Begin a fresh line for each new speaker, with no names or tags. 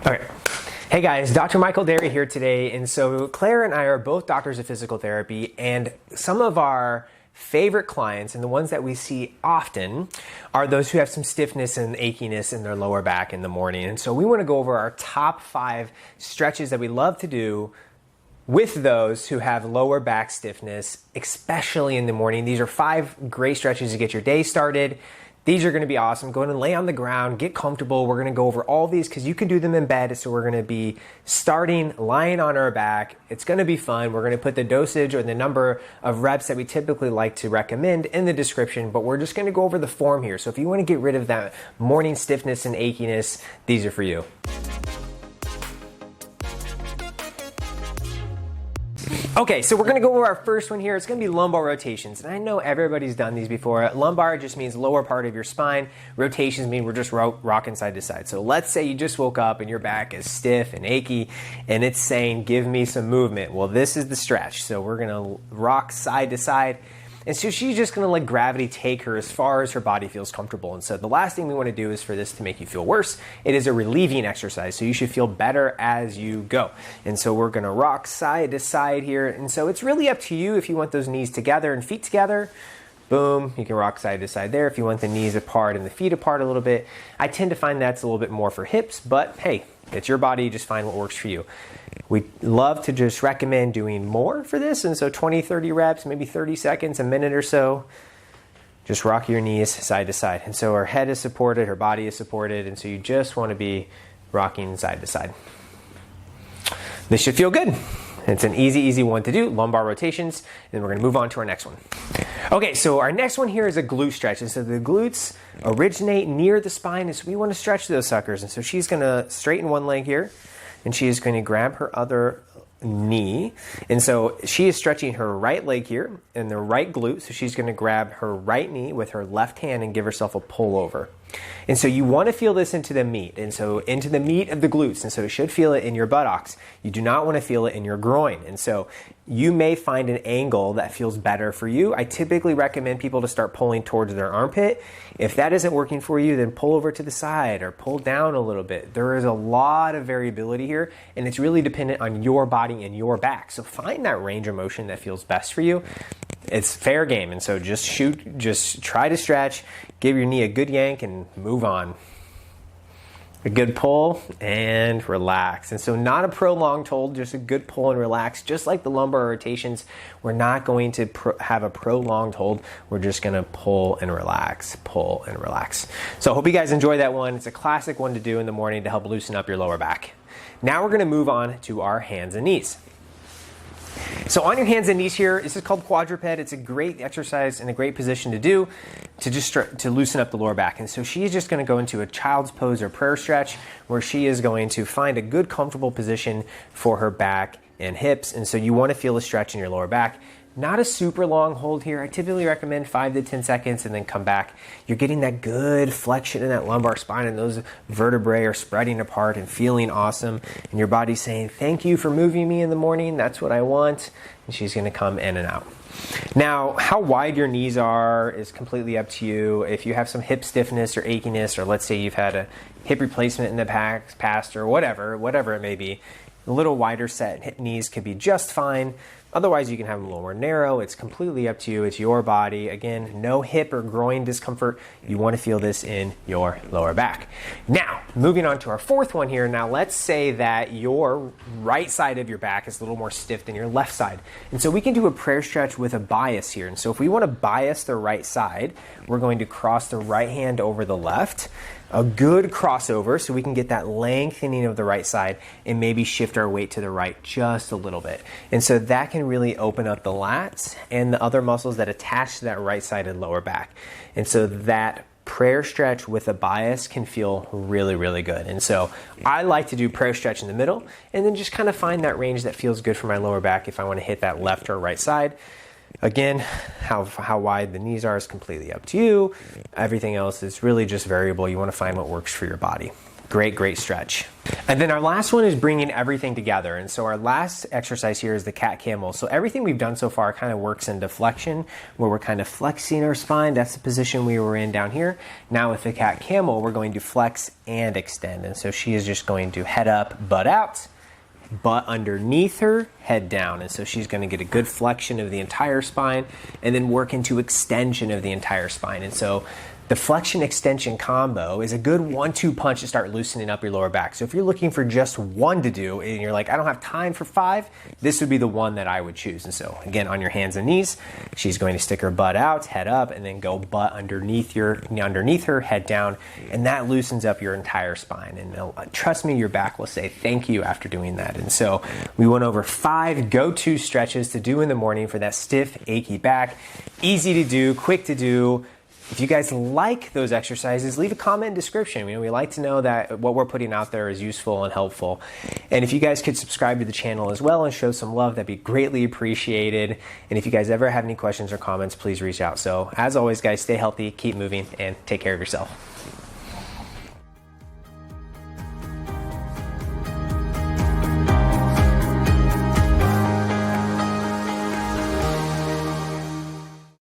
Okay. Hey guys, Dr. Michael Derry here today. And so Claire and I are both doctors of physical therapy, and some of our favorite clients and the ones that we see often are those who have some stiffness and achiness in their lower back in the morning. And so we want to go over our top 5 stretches that we love to do with those who have lower back stiffness, especially in the morning. These are 5 great stretches to get your day started. These are going to be awesome. Go ahead and lay on the ground, get comfortable. We're going to go over all these because you can do them in bed. So we're going to be starting lying on our back. It's going to be fun. We're going to put the dosage or the number of reps that we typically like to recommend in the description, but we're just going to go over the form here. So if you want to get rid of that morning stiffness and achiness, these are for you. Okay, so we're going to go over our first one here. It's going to be lumbar rotations. And I know everybody's done these before. Lumbar just means lower part of your spine. Rotations mean we're just rocking side to side. So let's say you just woke up and your back is stiff and achy and it's saying, give me some movement. Well, this is the stretch. So we're going to rock side to side. And so she's just going to let gravity take her as far as her body feels comfortable. And so the last thing we want to do is for this to make you feel worse. It is a relieving exercise, so you should feel better as you go. And so we're going to rock side to side here. And so it's really up to you if you want those knees together and feet together. Boom, you can rock side to side there. If you want the knees apart and the feet apart a little bit, I tend to find that's a little bit more for hips, but hey, it's your body, just find what works for you. We love to just recommend doing more for this, and so 20, 30 reps, maybe 30 seconds, a minute or so. Just rock your knees side to side. And so her head is supported, her body is supported, and so you just want to be rocking side to side. This should feel good. It's an easy one to do, lumbar rotations, and we're going to move on to our next one. Okay, so our next one here is a glute stretch. And so the glutes originate near the spine, and so we want to stretch those suckers. And so she's going to straighten one leg here, and she is going to grab her other knee. And so she is stretching her right leg here and the right glute. So she's going to grab her right knee with her left hand and give herself a pull over. And so you want to feel this into the meat, and so into the meat of the glutes, and so you should feel it in your buttocks. You do not want to feel it in your groin, and so you may find an angle that feels better for you. I typically recommend people to start pulling towards their armpit. If that isn't working for you, then pull over to the side or pull down a little bit. There is a lot of variability here, and it's really dependent on your body and your back. So find that range of motion that feels best for you. It's fair game, and so just try to stretch, give your knee a good yank, and move on. A good pull and relax. And so not a prolonged hold, just a good pull and relax. Just like the lumbar rotations, we're not going to have a prolonged hold. We're just going to pull and relax, pull and relax. So I hope you guys enjoy that one. It's a classic one to do in the morning to help loosen up your lower back. Now we're going to move on to our hands and knees. So on your hands and knees here, this is called quadruped. It's a great exercise and a great position to do to just to loosen up the lower back. And so she is just going to go into a child's pose or prayer stretch where she is going to find a good comfortable position for her back and hips. And so you want to feel a stretch in your lower back. Not a super long hold here. I typically recommend 5 to 10 seconds and then come back. You're getting that good flexion in that lumbar spine, and those vertebrae are spreading apart and feeling awesome. And your body's saying, thank you for moving me in the morning. That's what I want. And she's going to come in and out. Now, how wide your knees are is completely up to you. If you have some hip stiffness or achiness, or let's say you've had a hip replacement in the past or whatever it may be, a little wider set hip knees could be just fine. Otherwise, you can have them a little more narrow. It's completely up to you. It's your body. Again, no hip or groin discomfort. You want to feel this in your lower back. Now, moving on to our fourth one here. Now, let's say that your right side of your back is a little more stiff than your left side. And so we can do a prayer stretch with a bias here. And so if we want to bias the right side, we're going to cross the right hand over the left. A good crossover so we can get that lengthening of the right side and maybe shift our weight to the right just a little bit. And so that can really open up the lats and the other muscles that attach to that right side and lower back. And so that prayer stretch with a bias can feel really, really good. And so I like to do prayer stretch in the middle and then just kind of find that range that feels good for my lower back if I want to hit that left or right side. Again, how wide the knees are is completely up to you. Everything else is really just variable. You want to find what works for your body. Great stretch. And then our last one is bringing everything together. And so our last exercise here is the cat camel. So everything we've done so far kind of works into flexion, where we're kind of flexing our spine. That's the position we were in down here. Now with the cat camel, we're going to flex and extend. And so she is just going to head up, butt out, butt underneath her, head down. And so she's going to get a good flexion of the entire spine and then work into extension of the entire spine. And so the flexion extension combo is a good 1-2 punch to start loosening up your lower back. So if you're looking for just one to do and you're like, I don't have time for 5, this would be the one that I would choose. And so again, on your hands and knees, she's going to stick her butt out, head up, and then go butt underneath her, head down, and that loosens up your entire spine. And trust me, your back will say thank you after doing that. And so we went over 5 go-to stretches to do in the morning for that stiff, achy back. Easy to do, quick to do. If you guys like those exercises, leave a comment in the description. We like to know that what we're putting out there is useful and helpful. And if you guys could subscribe to the channel as well and show some love, that'd be greatly appreciated. And if you guys ever have any questions or comments, please reach out. So as always, guys, stay healthy, keep moving, and take care of yourself.